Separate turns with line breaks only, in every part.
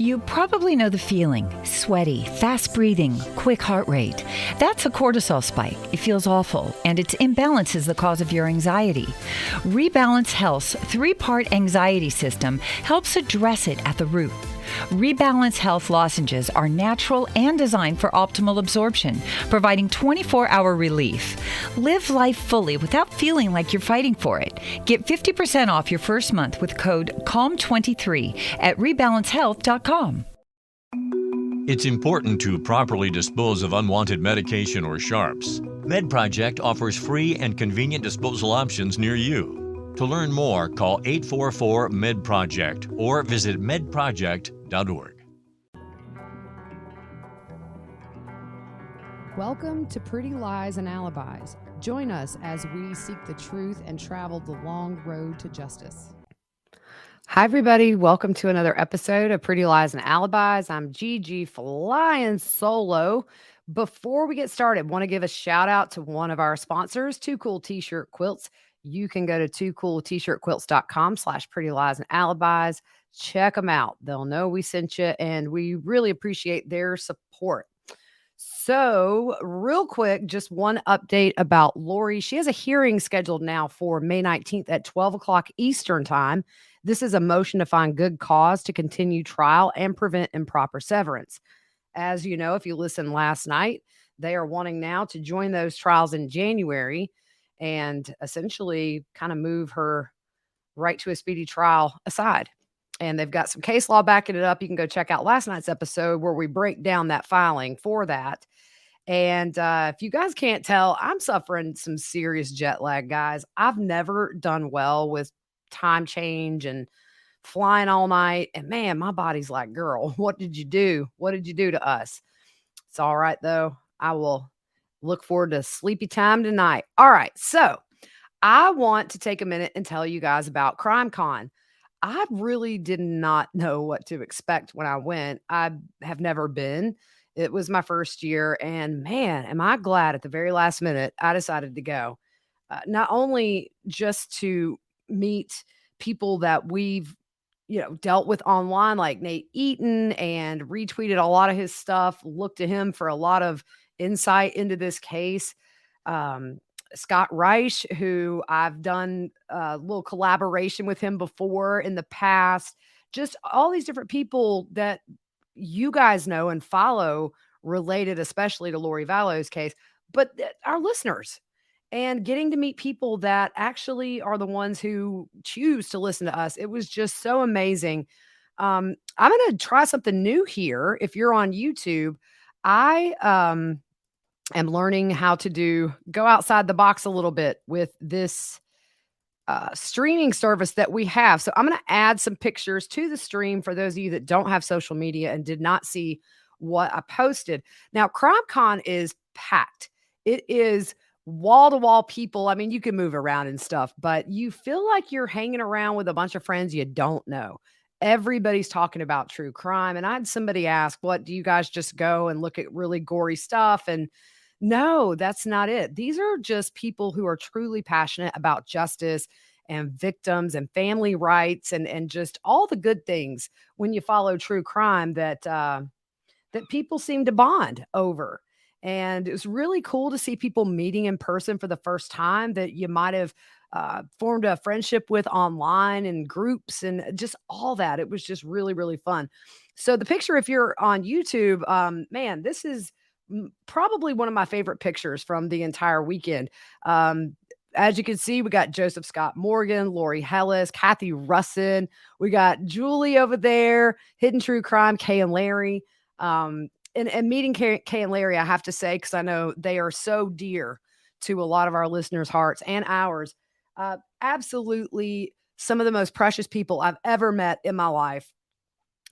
You probably know the feeling: sweaty, fast breathing, quick heart rate. That's a cortisol spike. It feels awful, and its imbalance is the cause of your anxiety. Rebalance Health's 3-part anxiety system helps address it at the root. Rebalance Health lozenges are natural and designed for optimal absorption, providing 24-hour relief. Live life fully without feeling like you're fighting for it. Get 50% off your first month with code CALM23 at rebalancehealth.com.
It's important to properly dispose of unwanted medication or sharps. MedProject offers free and convenient disposal options near you. To learn more, call 844-MED-PROJECT or visit medproject.org.
Welcome to Pretty Lies and Alibis. Join us as we seek the truth and travel the long road to justice. Hi, everybody. Welcome to another episode of Pretty Lies and Alibis. I'm GiGi, flying solo. Before we get started, want to give a shout out to one of our sponsors, Too Cool T-Shirt Quilts. You can go to toocooltshirtquilts.com/prettyliesandalibis. Check them out. They'll know we sent you, and we really appreciate their support. So real quick, just one update about Lori. She has a hearing scheduled now for May 19th at 12 o'clock Eastern time. This is a motion to find good cause to continue trial and prevent improper severance. As you know, if you listened last night, they are wanting now to join those trials in January and essentially kind of move her right to a speedy trial aside. And they've got some case law backing it up. You can go check out last night's episode where we break down that filing for that. And if you guys can't tell, I'm suffering some serious jet lag, guys. I've never done well with time change and flying all night. And man, my body's like, girl, what did you do? What did you do to us? It's all right, though. I will look forward to sleepy time tonight. All right. So I want to take a minute and tell you guys about CrimeCon. I really did not know what to expect when I went. I have never been. It was my first year, and man, am I glad at the very last minute I decided to go. Not only just to meet people that we've dealt with online, like Nate Eaton, and retweeted a lot of his stuff, looked to him for a lot of insight into this case. Scott Reich, who I've done a little collaboration with him before in the past, just all these different people that you guys know and follow related, especially to Lori Vallow's case, but our listeners, and getting to meet people that actually are the ones who choose to listen to us. It was just so amazing. I'm going to try something new here. If you're on YouTube, I am learning how to go outside the box a little bit with this streaming service that we have. So I'm going to add some pictures to the stream for those of you that don't have social media and did not see what I posted. Now, CrimeCon is packed. It is wall-to-wall people. I mean, you can move around and stuff, but you feel like you're hanging around with a bunch of friends you don't know. Everybody's talking about true crime. And I had somebody ask, what, do you guys just go and look at really gory stuff? And no, that's not it. These are just people who are truly passionate about justice and victims and family rights and just all the good things when you follow true crime that people seem to bond over. And it was really cool to see people meeting in person for the first time that you might have formed a friendship with online and groups and just all that. It was just really, really fun. So the picture, if you're on YouTube, man, this is probably one of my favorite pictures from the entire weekend. As you can see, we got Joseph Scott Morgan, Lori Hellis, Kathy Russin. We got Julie over there, Hidden True Crime, Kay and Larry. And meeting Kay and Larry, I have to say, because I know they are so dear to a lot of our listeners' hearts and ours. Absolutely some of the most precious people I've ever met in my life.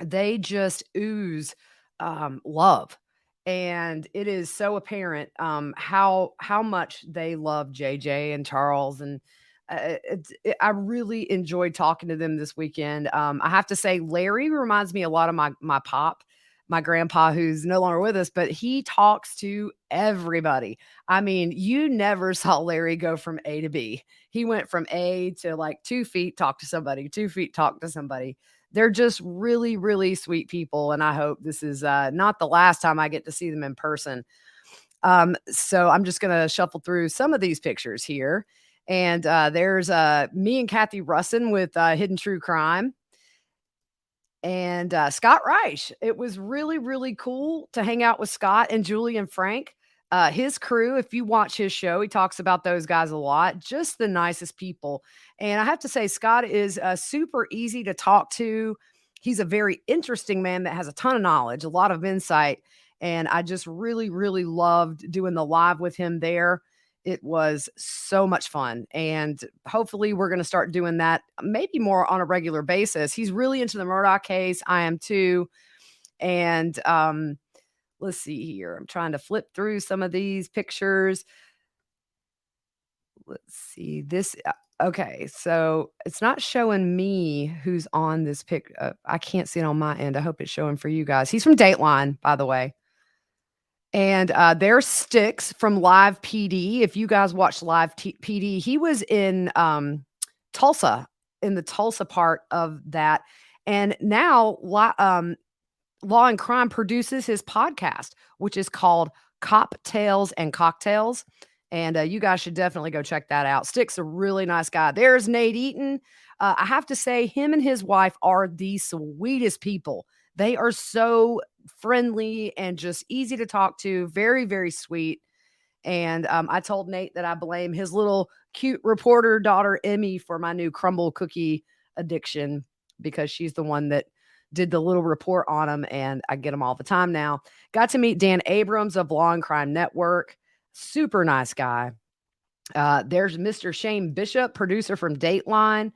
They just ooze love. And it is so apparent how much they love JJ and Charles. And I really enjoyed talking to them this weekend. I have to say, Larry reminds me a lot of my pop, my grandpa, who's no longer with us, but he talks to everybody. I mean, you never saw Larry go from A to B. He went from A to like 2 feet, talk to somebody, 2 feet, talk to somebody. They're just really, really sweet people. And I hope this is not the last time I get to see them in person. So I'm just going to shuffle through some of these pictures here. And there's me and Kathy Russin with Hidden True Crime. And Scott Reich. It was really, really cool to hang out with Scott and Julie and Frank. His crew, if you watch his show, he talks about those guys a lot. Just the nicest people. And I have to say, Scott is super easy to talk to. He's a very interesting man that has a ton of knowledge, a lot of insight. And I just really, really loved doing the live with him there. It was so much fun. And hopefully we're going to start doing that maybe more on a regular basis. He's really into the Murdaugh case. I am too. And let's see here. I'm trying to flip through some of these pictures. Let's see this. Okay. So it's not showing me who's on this pic. I can't see it on my end. I hope it's showing for you guys. He's from Dateline, by the way. And there's Sticks from Live PD. If you guys watch Live PD, he was in Tulsa, in the Tulsa part of that. And now Law and Crime produces his podcast, which is called Cop Tales and Cocktails. And you guys should definitely go check that out. Sticks a really nice guy. There's Nate Eaton. I have to say, him and his wife are the sweetest people. They are so friendly and just easy to talk to. Very, very sweet. And I told Nate that I blame his little cute reporter daughter, Emmy, for my new crumble cookie addiction, because she's the one that did the little report on him, and I get them all the time now. Got to meet Dan Abrams of Law and Crime Network. Super nice guy. There's Mr. Shane Bishop, producer from Dateline.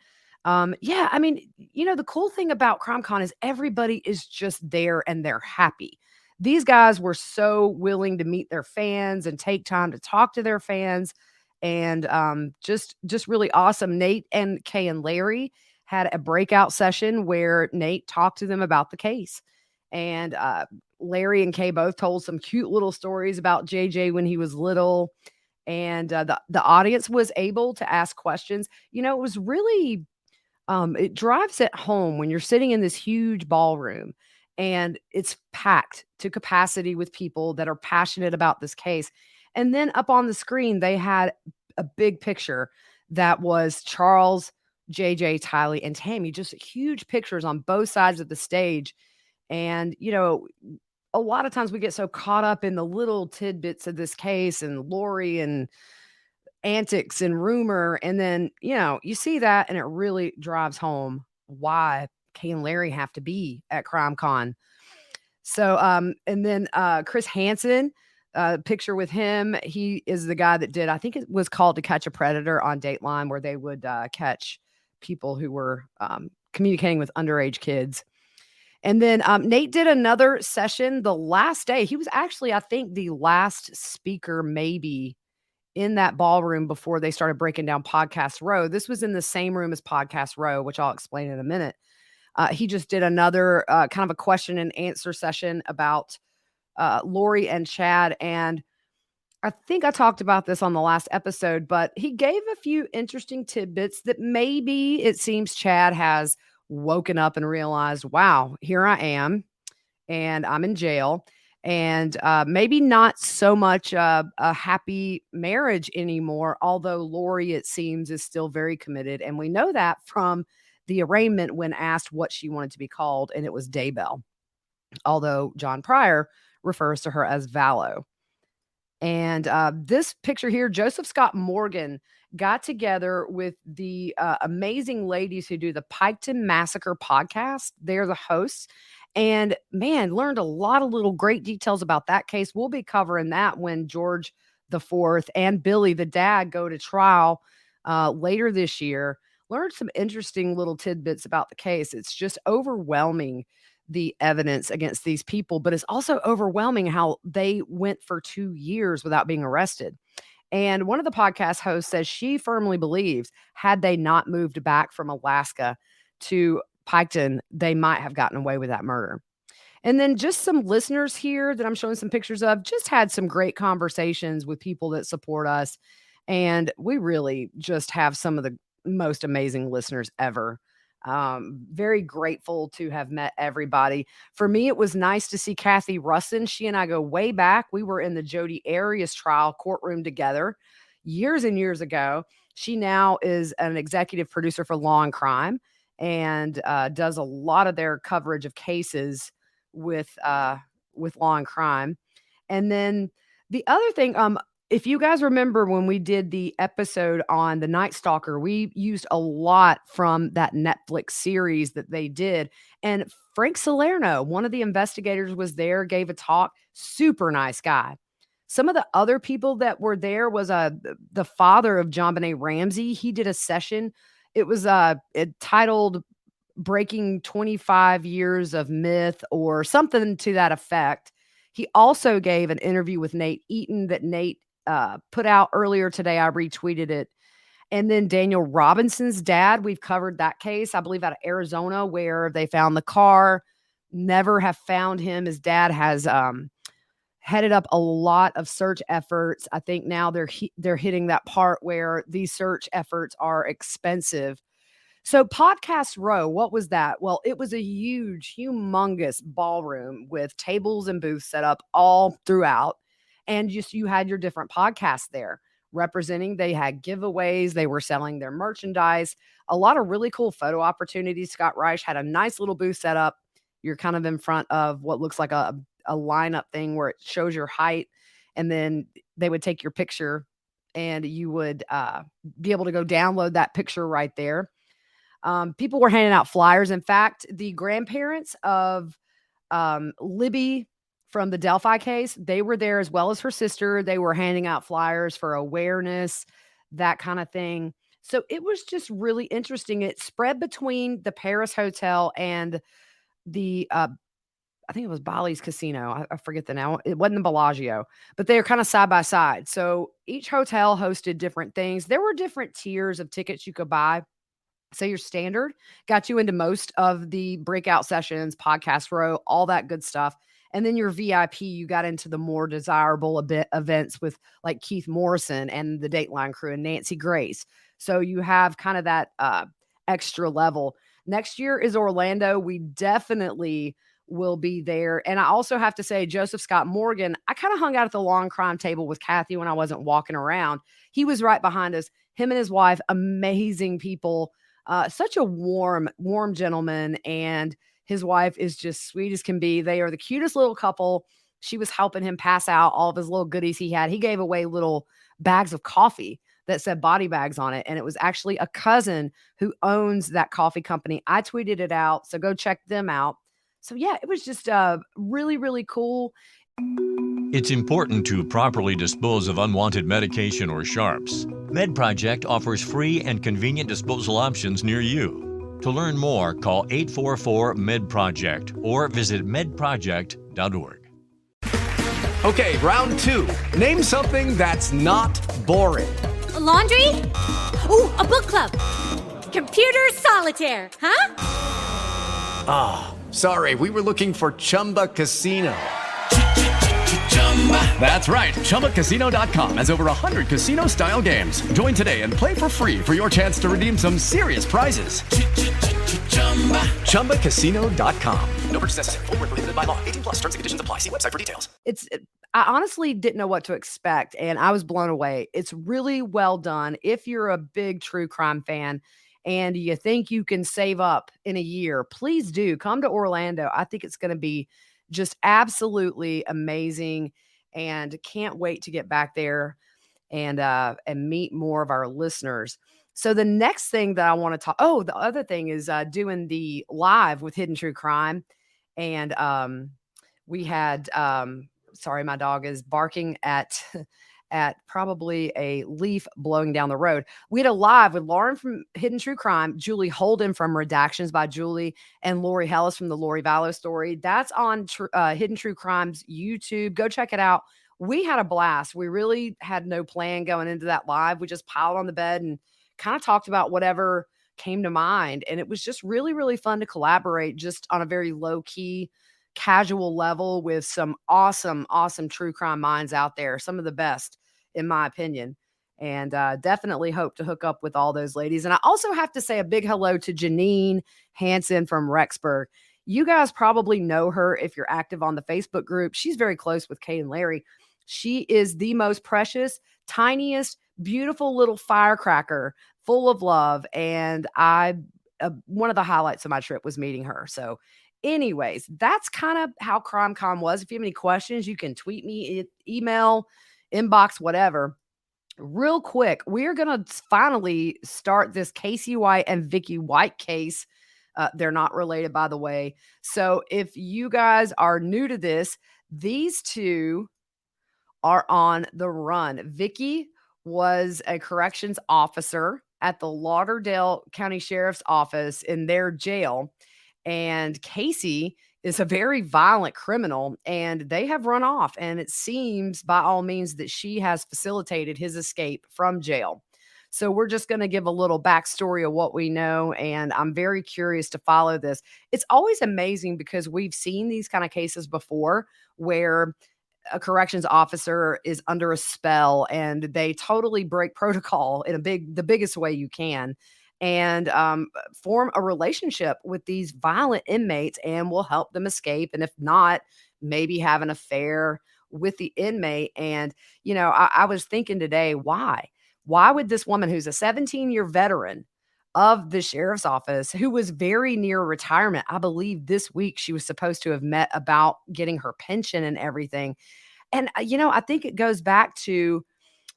Yeah, I mean, the cool thing about CrimeCon is everybody is just there and they're happy. These guys were so willing to meet their fans and take time to talk to their fans, and just really awesome. Nate and Kay and Larry had a breakout session where Nate talked to them about the case. And Larry and Kay both told some cute little stories about JJ when he was little. And the audience was able to ask questions. It was really it drives it home when you're sitting in this huge ballroom and it's packed to capacity with people that are passionate about this case. And then up on the screen, they had a big picture that was Charles, JJ, Tylee, and Tammy, just huge pictures on both sides of the stage. And, a lot of times we get so caught up in the little tidbits of this case and Lori and antics and rumor. And then, you see that and it really drives home why Kay and Larry have to be at CrimeCon. So, and then Chris Hansen, picture with him. He is the guy that did, I think it was called To Catch a Predator on Dateline, where they would catch people who were communicating with underage kids. And then Nate did another session the last day. He was actually, I think, the last speaker maybe in that ballroom before they started breaking down Podcast Row. This was in the same room as Podcast Row, which I'll explain in a minute. He just did another kind of a question and answer session about Lori and Chad. And I think I talked about this on the last episode, but he gave a few interesting tidbits that maybe it seems Chad has woken up and realized, wow, here I am and I'm in jail. And maybe not so much a happy marriage anymore, although Lori, it seems, is still very committed. And we know that from the arraignment when asked what she wanted to be called, and it was Daybell, although John Pryor refers to her as Valo. And this picture here, Joseph Scott Morgan got together with the amazing ladies who do the Piketon Massacre podcast. They're the hosts. And man, learned a lot of little great details about that case. We'll be covering that when George the Fourth and Billy, the dad, go to trial later this year. Learned some interesting little tidbits about the case. It's just overwhelming, the evidence against these people, but it's also overwhelming how they went for 2 years without being arrested. And one of the podcast hosts says she firmly believes had they not moved back from Alaska to Piketon, they might have gotten away with that murder. And then just some listeners here that I'm showing some pictures of, just had some great conversations with people that support us. And we really just have some of the most amazing listeners ever. Very grateful to have met everybody. For me, it was nice to see Kathy Russin. She and I go way back. We were in the Jodi Arias trial courtroom together years and years ago. She now is an executive producer for Law and Crime and does a lot of their coverage of cases with Law and Crime. And then the other thing, if you guys remember when we did the episode on the Night Stalker, we used a lot from that Netflix series that they did. And Frank Salerno, one of the investigators, was there, gave a talk. Super nice guy. Some of the other people that were there was the father of JonBenet Ramsey. He did a session. It was titled "Breaking 25 Years of Myth" or something to that effect. He also gave an interview with Nate Eaton that Nate put out earlier today. I retweeted it. And then Daniel Robinson's dad, we've covered that case, I believe, out of Arizona, where they found the car, never have found him. His dad has headed up a lot of search efforts. I think now they're hitting that part where these search efforts are expensive. So Podcast Row, what was that? Well, it was a huge, humongous ballroom with tables and booths set up all throughout. And just you had your different podcasts there representing. They had giveaways. They were selling their merchandise. A lot of really cool photo opportunities. Scott Reich had a nice little booth set up. You're kind of in front of what looks like a lineup thing where it shows your height. And then they would take your picture and you would be able to go download that picture right there. People were handing out flyers. In fact, the grandparents of Libby from the Delphi case, they were there as well as her sister. They were handing out flyers for awareness, that kind of thing. So it was just really interesting. It spread between the Paris Hotel and the, I think it was Bali's Casino. I forget the now. It wasn't the Bellagio, but they are kind of side by side. So each hotel hosted different things. There were different tiers of tickets you could buy. So your standard got you into most of the breakout sessions, Podcast Row, all that good stuff. And then your VIP, you got into the more desirable events with like Keith Morrison and the Dateline crew and Nancy Grace. So you have kind of that extra level. Next year is Orlando. We definitely will be there. And I also have to say, Joseph Scott Morgan, I kind of hung out at the Law and Crime table with Kathy when I wasn't walking around. He was right behind us. Him and his wife, amazing people. Such a warm gentleman, and his wife is just sweet as can be. They are the cutest little couple. She was helping him pass out all of his little goodies he had. He gave away little bags of coffee that said Body Bags on it, and it was actually a cousin who owns that coffee company. I tweeted it out, so go check them out. So yeah, it was just really, really cool.
It's important to properly dispose of unwanted medication or sharps. MedProject offers free and convenient disposal options near you. To learn more, call 844-MED-PROJECT or visit medproject.org.
Okay, round two. Name something that's not boring.
A laundry? Ooh, a book club. Computer solitaire, huh?
Ah, sorry, we were looking for Chumba Casino. That's right. ChumbaCasino.com has over 100 casino-style games. Join today and play for free for your chance to redeem some serious prizes. ChumbaCasino.com. No purchase necessary. Void where prohibited by law. 18+. Terms and conditions apply. See website for details.
I honestly didn't know what to expect, and I was blown away. It's really well done. If you're a big true crime fan and you think you can save up in a year, please do come to Orlando. I think it's going to be just absolutely amazing, and can't wait to get back there and meet more of our listeners. So the next thing that I want to talk, the other thing is doing the live with Hidden True Crime. And we had, sorry, my dog is barking at probably a leaf blowing down the road. We had a live with Lauren from Hidden True Crime, Julie Holden from Redactions by Julie, and Lori Hellis from the Lori Vallow Story. That's on Hidden True Crime's YouTube. Go check it out. We had a blast. We really had no plan going into that live. We just piled on the bed and kind of talked about whatever came to mind. And it was just really, really fun to collaborate just on a very low key, casual level with some awesome, awesome true crime minds out there. Some of the best, in my opinion. And definitely hope to hook up with all those ladies. And I also have to say a big hello to Janine Hansen from Rexburg. You guys probably know her if you're active on the Facebook group. She's very close with Kay and Larry. She is the most precious, tiniest, beautiful little firecracker full of love. And one of the highlights of my trip was meeting her. So anyways, that's kind of how CrimeCon was. If you have any questions, you can tweet me, email, inbox, whatever. Real quick, we're going to finally start this Casey White and Vicky White case. They're not related, by the way. So if you guys are new to this, these two are on the run. Vicky was a corrections officer at the Lauderdale County Sheriff's Office in their jail. And Casey is a very violent criminal, and they have run off. And it seems by all means that she has facilitated his escape from jail. So we're just going to give a little backstory of what we know. And I'm very curious to follow this. It's always amazing because we've seen these kind of cases before where a corrections officer is under a spell and they totally break protocol in the biggest way you can, and form a relationship with these violent inmates and will help them escape. And if not, maybe have an affair with the inmate. And, I was thinking today, why would this woman who's a 17-year veteran of the sheriff's office, who was very near retirement, I believe this week she was supposed to have met about getting her pension and everything. And, I think it goes back to,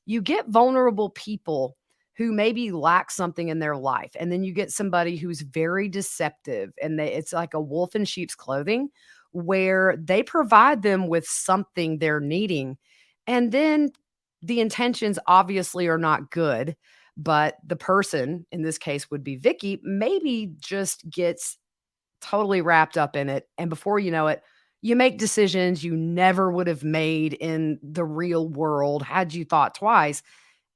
you get vulnerable people who maybe lack something in their life. And then you get somebody who's very deceptive, and it's like a wolf in sheep's clothing, where they provide them with something they're needing. And then the intentions obviously are not good, but the person, in this case would be Vicky, maybe just gets totally wrapped up in it. And before you know it, you make decisions you never would have made in the real world had you thought twice.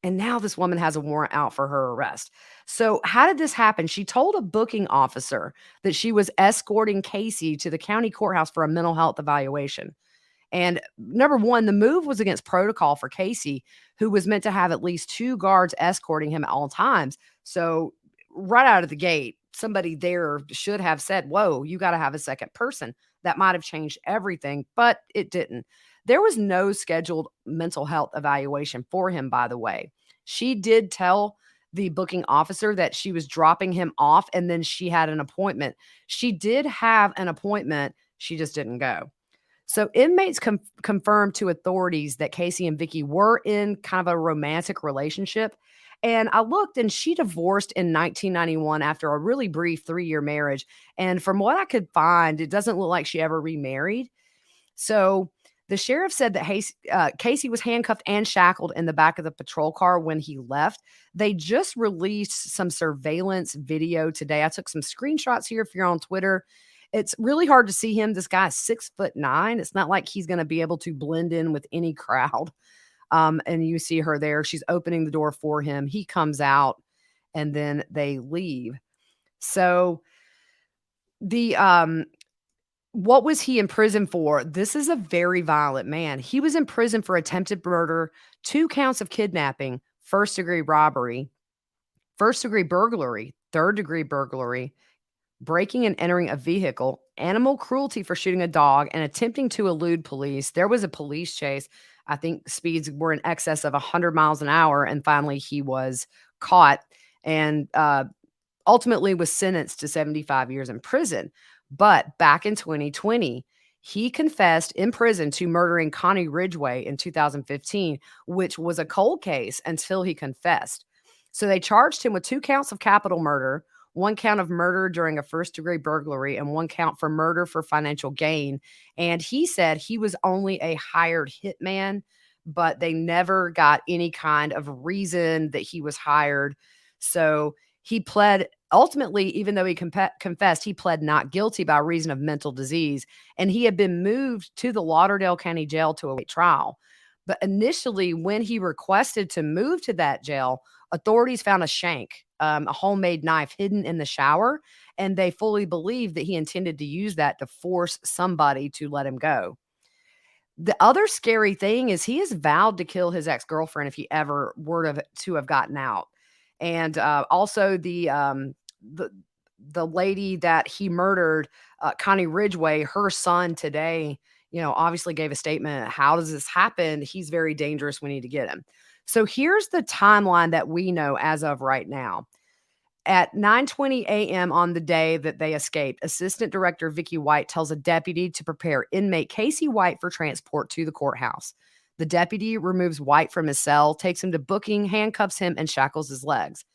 And now this woman has a warrant out for her arrest. So how did this happen? She told a booking officer that she was escorting Casey to the county courthouse for a mental health evaluation. And number one, the move was against protocol for Casey, who was meant to have at least 2 guards escorting him at all times. So right out of the gate, somebody there should have said, whoa, you got to have a second person. That might have changed everything, but it didn't. There was no scheduled mental health evaluation for him, by the way. She did tell the booking officer that she was dropping him off, and then she had an appointment. She did have an appointment. She just didn't go. So inmates confirmed to authorities that Casey and Vicky were in kind of a romantic relationship. And I looked, and she divorced in 1991 after a really brief 3-year marriage. And from what I could find, it doesn't look like she ever remarried. So the sheriff said that Casey was handcuffed and shackled in the back of the patrol car when he left. They just released some surveillance video today. I took some screenshots here if you're on Twitter. It's really hard to see him. This guy is 6'9". It's not like he's going to be able to blend in with any crowd. And you see her there. She's opening the door for him. He comes out, and then they leave. So what was he in prison for? This is a very violent man. He was in prison for attempted murder, 2 counts of kidnapping, first-degree robbery, first-degree burglary, third-degree burglary, breaking and entering a vehicle, animal cruelty for shooting a dog, and attempting to elude police. There was a police chase. I think speeds were in excess of 100 miles an hour, and finally he was caught and ultimately was sentenced to 75 years in prison. But back in 2020, he confessed in prison to murdering Connie Ridgway in 2015, which was a cold case until he confessed. So they charged him with 2 counts of capital murder, 1 count of murder during a first-degree burglary, and 1 count for murder for financial gain. And he said he was only a hired hitman, but they never got any kind of reason that he was hired. So he pled, ultimately, even though he confessed, he pled not guilty by reason of mental disease. And he had been moved to the Lauderdale County Jail to await trial. But initially, when he requested to move to that jail, authorities found a shank, a homemade knife hidden in the shower, and they fully believed that he intended to use that to force somebody to let him go. The other scary thing is he has vowed to kill his ex-girlfriend if he ever were to have gotten out. And also the lady that he murdered, Connie Ridgway, her son today, obviously gave a statement. How does this happen? He's very dangerous. We need to get him. So here's the timeline that we know as of right now. At 9:20 a.m. on the day that they escaped, Assistant Director Vicky White tells a deputy to prepare inmate Casey White for transport to the courthouse. The deputy removes White from his cell, takes him to booking, handcuffs him, and shackles his legs.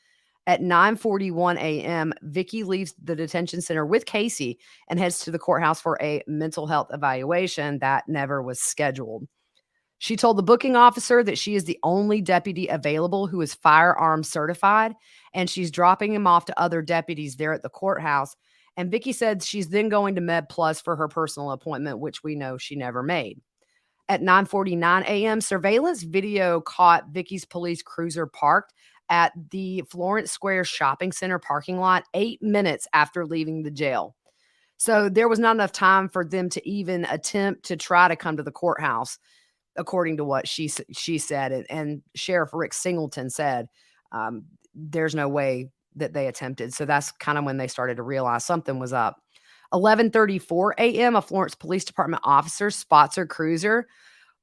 At 9:41 a.m., Vicky leaves the detention center with Casey and heads to the courthouse for a mental health evaluation that never was scheduled. She told the booking officer that she is the only deputy available who is firearms certified, and she's dropping him off to other deputies there at the courthouse. And Vicky said she's then going to Med Plus for her personal appointment, which we know she never made. At 9:49 a.m., surveillance video caught Vicky's police cruiser parked at the Florence Square Shopping Center parking lot 8 minutes after leaving the jail. So there was not enough time for them to even attempt to try to come to the courthouse, according to what she said. And Sheriff Rick Singleton said there's no way that they attempted. So that's kind of when they started to realize something was up. 11:34 a.m., a Florence Police Department officer spots her cruiser.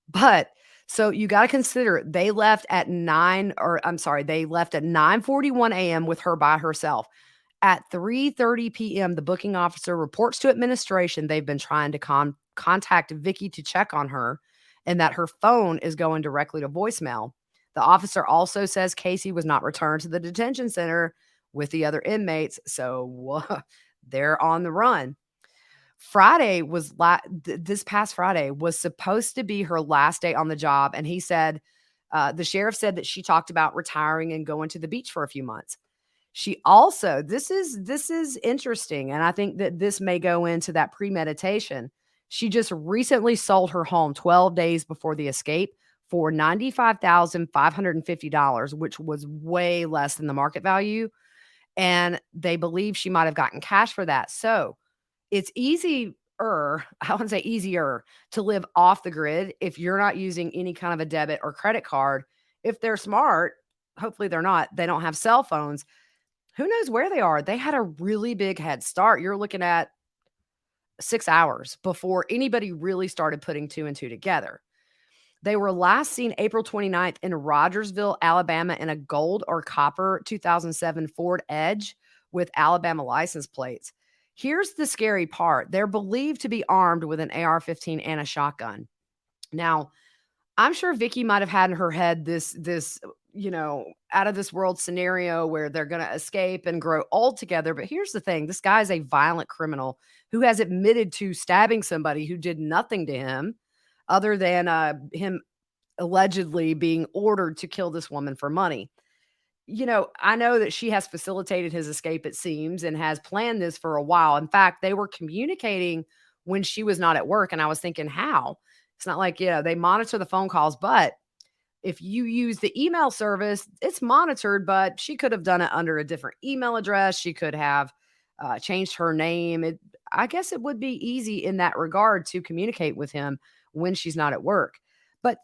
But so you got to consider they left at 9:41 a.m. with her by herself. At 3:30 p.m., the booking officer reports to administration they've been trying to contact Vicky to check on her and that her phone is going directly to voicemail. The officer also says Casey was not returned to the detention center with the other inmates, so they're on the run. This past Friday was supposed to be her last day on the job, and he said, the sheriff said that she talked about retiring and going to the beach for a few months. She also, this is interesting, and I think that this may go into that premeditation. She just recently sold her home 12 days before the escape for $95,550, which was way less than the market value. And they believe she might have gotten cash for that. So it's easier, I wouldn't say easier, to live off the grid if you're not using any kind of a debit or credit card. If they're smart, hopefully they're not, they don't have cell phones. Who knows where they are? They had a really big head start. You're looking at 6 hours before anybody really started putting two and two together. They were last seen April 29th in Rogersville, Alabama, in a gold or copper 2007 Ford Edge with Alabama license plates. Here's the scary part. They're believed to be armed with an AR-15 and a shotgun. Now, I'm sure Vicky might have had in her head this out of this world scenario where they're going to escape and grow old together. But here's the thing. This guy is a violent criminal who has admitted to stabbing somebody who did nothing to him other than him allegedly being ordered to kill this woman for money. I know that she has facilitated his escape, it seems, and has planned this for a while. In fact, they were communicating when she was not at work. And I was thinking, how? It's not like, they monitor the phone calls, but if you use the email service, it's monitored, but she could have done it under a different email address. She could have changed her name. I guess it would be easy in that regard to communicate with him when she's not at work. But,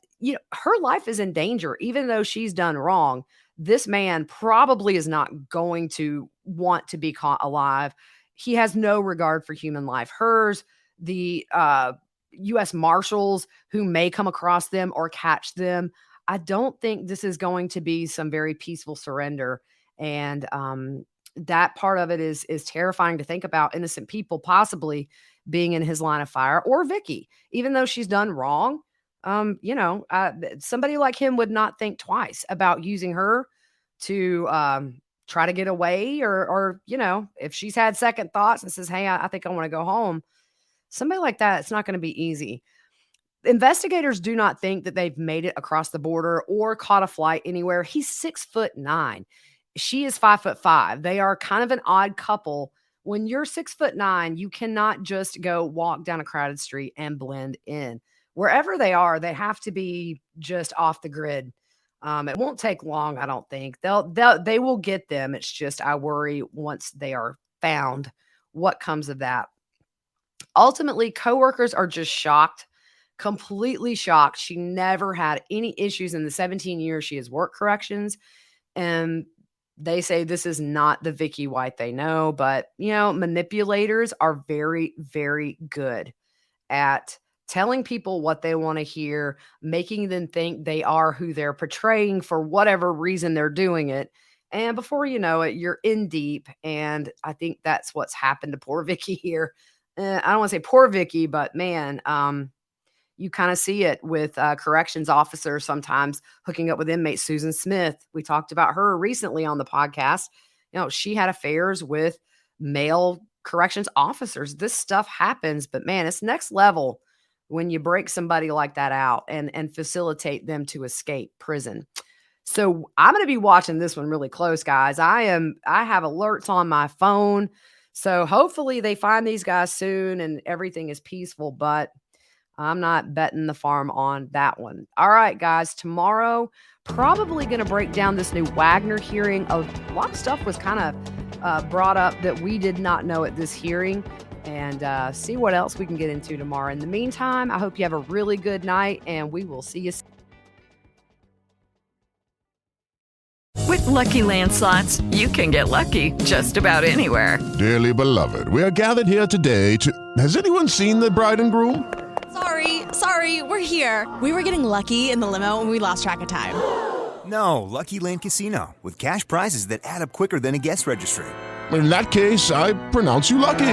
her life is in danger, even though she's done wrong. This man probably is not going to want to be caught alive. He has no regard for human life. Hers, the U.S. Marshals who may come across them or catch them, I don't think this is going to be some very peaceful surrender. And that part of it is terrifying to think about. Innocent people possibly being in his line of fire, or Vicky, even though she's done wrong. Somebody like him would not think twice about using her to try to get away, or if she's had second thoughts and says, hey, I think I want to go home. Somebody like that, it's not going to be easy. Investigators do not think that they've made it across the border or caught a flight anywhere. He's 6'9". She is 5'5". They are kind of an odd couple. When you're 6'9", you cannot just go walk down a crowded street and blend in. Wherever they are, they have to be just off the grid. It won't take long, I don't think. They will get them. It's just I worry once they are found, what comes of that. Ultimately, coworkers are just shocked. completely shocked. She never had any issues in the 17 years she has worked corrections. And they say this is not the Vicky White they know, but manipulators are very, very good at telling people what they want to hear, making them think they are who they're portraying for whatever reason they're doing it. And before you know it, you're in deep. And I think that's what's happened to poor Vicky here. I don't want to say poor Vicky, but man, you kind of see it with corrections officers sometimes hooking up with inmate Susan Smith. We talked about her recently on the podcast. She had affairs with male corrections officers. This stuff happens, but man, it's next level when you break somebody like that out and facilitate them to escape prison. So I'm going to be watching this one really close, guys. I have alerts on my phone. So hopefully they find these guys soon and everything is peaceful, but I'm not betting the farm on that one. All right, guys, tomorrow, probably going to break down this new Wagner hearing. A lot of stuff was kind of brought up that we did not know at this hearing, and see what else we can get into tomorrow. In the meantime, I hope you have a really good night, and we will see you soon.
With Lucky Land Slots, you can get lucky just about anywhere.
Dearly beloved, we are gathered here today to... Has anyone seen the bride and groom?
Sorry, we're here. We were getting lucky in the limo and we lost track of time.
No, Lucky Land Casino, with cash prizes that add up quicker than a guest registry.
In that case, I pronounce you lucky.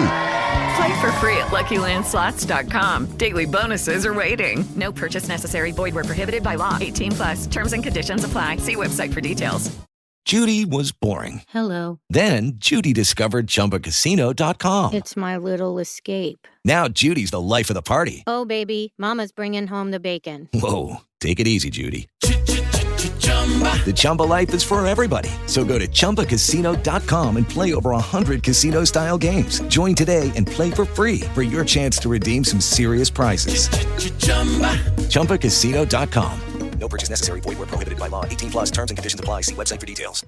Play for free at LuckyLandSlots.com. Daily bonuses are waiting. No purchase necessary. Void where prohibited by law. 18+. Terms and conditions apply. See website for details.
Judy was boring.
Hello.
Then Judy discovered ChumbaCasino.com.
It's my little escape.
Now Judy's the life of the party.
Oh, baby, mama's bringing home the bacon.
Whoa, take it easy, Judy. The Chumba life is for everybody. So go to ChumbaCasino.com and play over 100 casino-style games. Join today and play for free for your chance to redeem some serious prizes. ChumbaCasino.com.
No purchase necessary. Void where prohibited by law. 18+. Terms and conditions apply. See website for details.